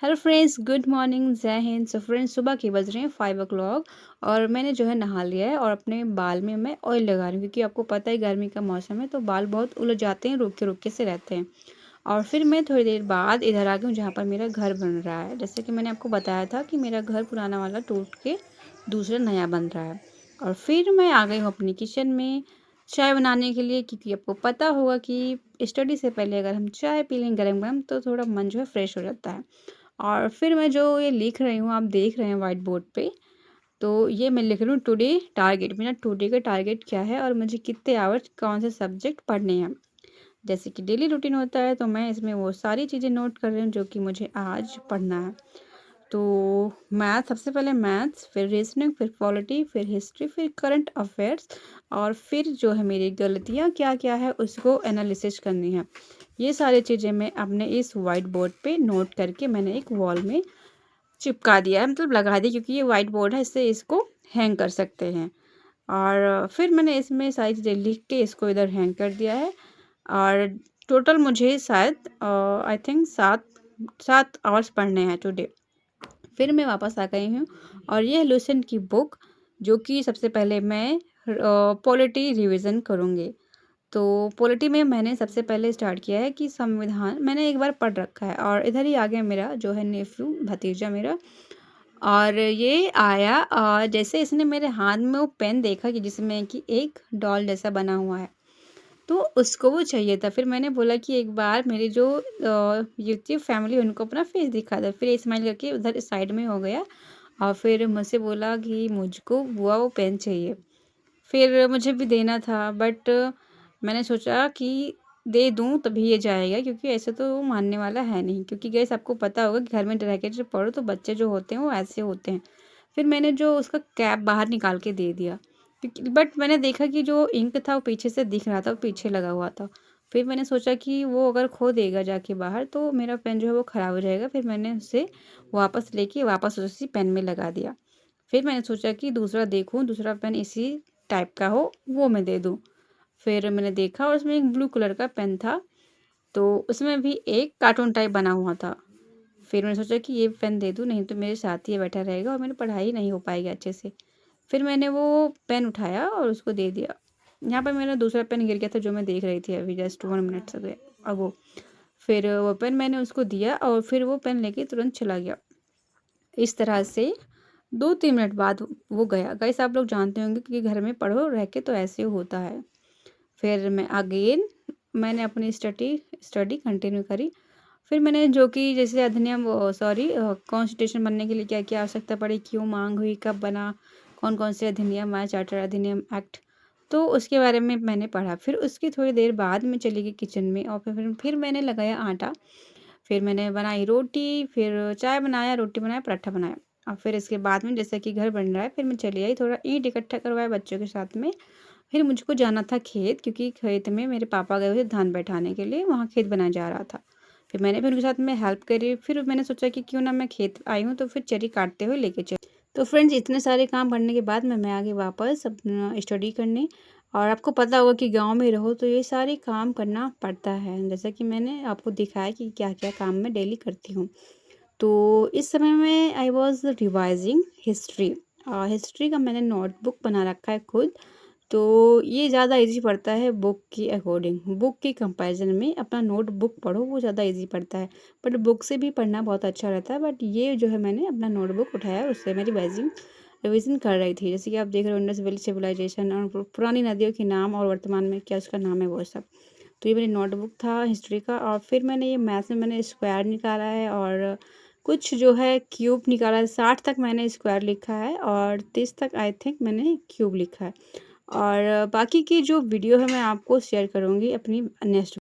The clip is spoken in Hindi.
हेलो फ्रेंड्स, गुड मॉर्निंग, जय हिंद। सो फ्रेंड्स, सुबह के बज रहे हैं 5 o'clock और मैंने जो है नहा लिया है और अपने बाल में मैं ऑयल लगा रही हूँ क्योंकि आपको पता है गर्मी का मौसम है तो बाल बहुत उलझ जाते हैं, रुके रुके से रहते हैं। और फिर मैं थोड़ी देर बाद इधर आ गई हूँ जहाँ पर मेरा घर बन रहा है। जैसे कि मैंने आपको बताया था कि मेरा घर पुराना वाला टूट के दूसरा नया बन रहा है। और फिर मैं आ गई हूँ अपनी किचन में चाय बनाने के लिए, क्योंकि आपको पता होगा कि स्टडी से पहले अगर हम चाय पी लें गरम गरम तो थोड़ा मन जो है फ्रेश हो जाता है। और फिर मैं जो ये लिख रही हूँ, आप देख रहे हैं व्हाइट बोर्ड पे, तो ये मैं लिख रही हूँ टुडे टारगेट। मेरा टुडे का टारगेट क्या है और मुझे कितने आवर्स कौन से सब्जेक्ट पढ़ने हैं। जैसे कि डेली रूटीन होता है तो मैं इसमें वो सारी चीज़ें नोट कर रही हूँ जो कि मुझे आज पढ़ना है। तो मैथ, सबसे पहले मैथ्स, फिर रीजनिंग, फिर पॉलिटी, फिर हिस्ट्री, फिर करंट अफेयर्स, और फिर जो है मेरी गलतियाँ क्या क्या है उसको एनालिसिस करनी है। ये सारी चीज़ें मैं अपने इस वाइट बोर्ड पे नोट करके मैंने एक वॉल में चिपका दिया है, मतलब लगा दिया, क्योंकि ये वाइट बोर्ड है, इससे इसको हैंग कर सकते हैं। और फिर मैंने इसमें सारी चीज़ें लिख के इसको इधर हैंग कर दिया है। और टोटल मुझे शायद आई थिंक 7 आवर्स पढ़ने हैं टुडे। फिर मैं वापस आ गई हूँ और ये लुसेंट की बुक, जो कि सबसे पहले मैं पॉलिटी रिवीजन करूँगी। तो पॉलिटी में मैंने सबसे पहले स्टार्ट किया है कि संविधान मैंने एक बार पढ़ रखा है। और इधर ही आ गया मेरा जो है नेफ्यू, भतीजा मेरा। और ये आया जैसे इसने मेरे हाथ में वो पेन देखा कि जिसमें कि एक डॉल जैसा बना हुआ है, तो उसको वो चाहिए था। फिर मैंने बोला कि एक बार मेरी जो यूट्यूब फैमिली उनको अपना फेस दिखा था। फिर ये स्माइल करके उधर साइड में हो गया और फिर मुझसे बोला कि मुझको बुआ वो पेन चाहिए। फिर मुझे भी देना था, बट मैंने सोचा कि दे दूँ तभी ये जाएगा, क्योंकि ऐसे तो वो मानने वाला है नहीं। क्योंकि गाइस आपको पता होगा कि घर में रह के जब पढ़ो तो बच्चे जो होते हैं वो ऐसे होते हैं। फिर मैंने जो उसका कैप बाहर निकाल के दे दिया, क्योंकि बट मैंने देखा कि जो इंक था वो पीछे से दिख रहा था, वो पीछे लगा हुआ था। फिर मैंने सोचा कि वो अगर खो देगा जाके बाहर तो मेरा पेन जो है वो ख़राब हो जाएगा। फिर मैंने उसे वापस लेके वापस उसी पेन में लगा दिया। फिर मैंने सोचा कि दूसरा देखूँ, दूसरा पेन इसी टाइप का हो वो मैं दे दूँ। फिर मैंने देखा और उसमें एक ब्लू कलर का पेन था, तो उसमें भी एक कार्टून टाइप बना हुआ था। फिर मैंने सोचा कि ये पेन दे दूँ, नहीं तो मेरे साथ ही ये बैठा रहेगा और मेरी पढ़ाई नहीं हो पाएगी अच्छे से। फिर मैंने वो पेन उठाया और उसको दे दिया। यहाँ पर मेरा दूसरा पेन गिर गया था जो मैं देख रही थी अभी जस्ट 1 मिनट अगो। फिर वो पेन मैंने उसको दिया और फिर वो पेन लेके तुरंत चला गया। इस तरह से 2-3 मिनट बाद वो गया। गाइस आप लोग जानते होंगे कि घर में पढ़ो रह के तो ऐसे होता है। फिर मैं अगेन मैंने अपनी स्टडी कंटिन्यू करी। फिर मैंने जो कि जैसे अधिनियम कॉन्स्टिट्यूशन बनने के लिए क्या-क्या आवश्यकता पड़ी, क्यों माँग हुई, कब बना, कौन-कौन से अधिनियम आए, चार्टर अधिनियम एक्ट, तो उसके बारे में मैंने पढ़ा। फिर उसकी थोड़ी देर बाद मैं चली गई किचन में और फिर मैंने लगाया आटा। फिर मैंने बनाई रोटी, फिर चाय बनाया, रोटी बनाया, पराठा बनाया। और फिर इसके बाद में जैसे कि घर बन रहा है, फिर मैं चली आई, थोड़ा ईंट इकट्ठा करवाया बच्चों के साथ में। फिर मुझको जाना था खेत, क्योंकि खेत में मेरे पापा गए हुए थे धान बैठाने के लिए, वहाँ खेत बनाया जा रहा था। फिर मैंने भी उनके साथ में हेल्प करी। फिर मैंने सोचा कि क्यों ना मैं खेत आई हूँ तो फिर चरी काटते हुए लेके चली। तो फ्रेंड्स, इतने सारे काम करने के बाद में मैं आ गई वापस अपना स्टडी करने। और आपको पता होगा कि गाँव में रहो तो ये सारे काम करना पड़ता है, जैसा कि मैंने आपको दिखाया कि क्या-क्या काम मैं डेली करती हूँ। तो इस समय में आई वाज़ रिवाइज़िंग हिस्ट्री। हिस्ट्री का मैंने नोटबुक बना रखा है खुद। तो ये ज़्यादा ईज़ी पड़ता है बुक की अकॉर्डिंग। बुक के कंपैरिज़न में अपना नोटबुक पढ़ो वो ज़्यादा ईज़ी पड़ता है। बट बुक से भी पढ़ना बहुत अच्छा रहता है। बट ये जो है मैंने अपना नोटबुक उठाया, उससे मैं रिवीज़न कर रही थी। जैसे कि आप देख रहे हो इंडस वैली सिविलाइजेशन और पुरानी नदियों के नाम और वर्तमान में क्या उसका नाम है वो सब। तो ये मेरी नोटबुक था हिस्ट्री का। और फिर मैंने ये मैथ्स में मैंने स्क्वायर निकाला है और कुछ जो है क्यूब निकाला है। 60 तक मैंने स्क्वायर लिखा है और 30 तक आई थिंक मैंने क्यूब लिखा है। और बाकी की जो वीडियो है मैं आपको शेयर करूँगी अपनी नेक्स्ट